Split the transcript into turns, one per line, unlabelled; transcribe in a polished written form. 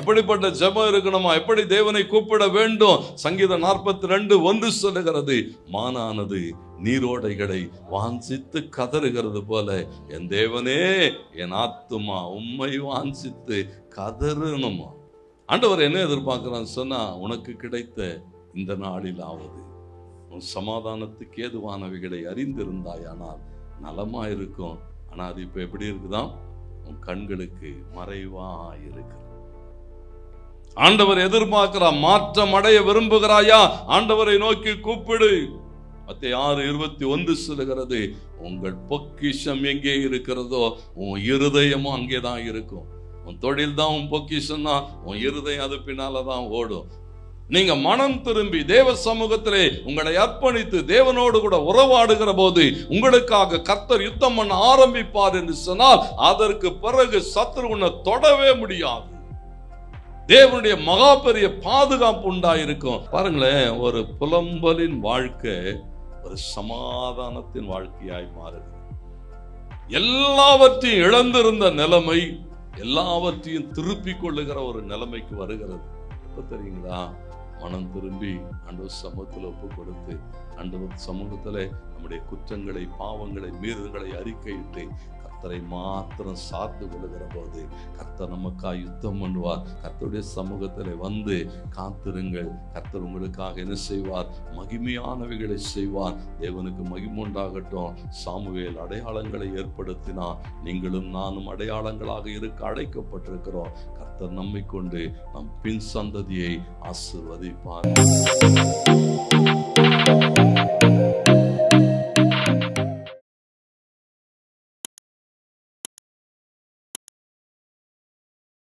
எப்படிப்பட்ட ஜெபம் இருக்கணுமா, எப்படி தேவனை கூப்பிட வேண்டும்? சங்கீதம் 42:1 சொல்லுகிறது, மானானது நீரோடைகளை வாஞ்சித்து கதறுகிறது போல என் தேவனே என் ஆத்துமா உம்மை வாஞ்சித்து கதறணுமா. ஆண்டவர் என்ன எதிர்பார்க்கிறான்னு சொன்னா, உனக்கு கிடைத்த இந்த நாளிலாவது உன் சமாதானத்துக்கு ஏதுவானவைகளை அறிந்திருந்தாயானால் நலமா இருக்கும். ஆனா அது இப்ப எப்படி இருக்குதான்? உன் கண்களுக்கு மறைவா இருக்கு. ஆண்டவர் எதிர்பார்க்கிறார். மாற்றம் அடைய விரும்புகிறாயா? ஆண்டவரை நோக்கி கூப்பிடு. மத்தேயு 6:21 சொல்லுகிறது, உங்கள் பொக்கிஷம் எங்கே இருக்கிறதோ உன் இருதயமும் அங்கேதான் இருக்கும். உன் தொழில் தான் உன் பொக்கிஷம்னா உன் இருதயம் அது பின்னாலதான் ஓடும். நீங்க மனம் திரும்பி தேவ சமூகத்திலே உங்களை அர்ப்பணித்து தேவனோடு கூட உறவாடுகிற போது உங்களுக்காக கர்த்தர் யுத்தம் பண்ண ஆரம்பிப்பார் என்று சொன்னால் அதற்கு பிறகு சத்துரு உன்னை தொடவே முடியாது. தேவனுடைய மகா பெரிய பாதுகாப்பு உண்டாயிருக்கும். பாருங்களேன், ஒரு புலம்பலின் வாழ்க்கை ஒரு சமாதானத்தின் வாழ்க்கையாய் மாறுது. எல்லாவற்றையும் இழந்திருந்த நிலைமை எல்லாவற்றையும் திருப்பிக் கொள்ளுகிற ஒரு நிலைமைக்கு வருகிறது. எப்ப தெரியுங்களா? மனம் திரும்பி ஆண்டவர் சமூகத்தில் ஒப்பு கொடுத்து ஆண்டவர் சமூகத்துல நம்முடைய குற்றங்களை, பாவங்களை, மீறுதல்களை அறிக்கையிட்டு கர்த்தரை மாத்திரம் சார்ந்து கொள்ளுகிற போது கர்த்தர் நமக்காக யுத்தம் பண்ணுவார். கர்த்தருடைய சமூகத்தில் வந்து காத்திருங்கள். கர்த்தர் உங்களுக்காக என்ன செய்வார்? மகிமையானவைகளை செய்வார். தேவனுக்கு மகிமை உண்டாகட்டும். சாமுவேல் அடையாளங்களை ஏற்படுத்தினார். நீங்களும் நானும் அடையாளங்களாக இருக்க அழைக்கப்பட்டிருக்கிறோம். கர்த்தர் நம்மை கொண்டு நம் பின் சந்ததியை ஆசீர்வதிப்பார்.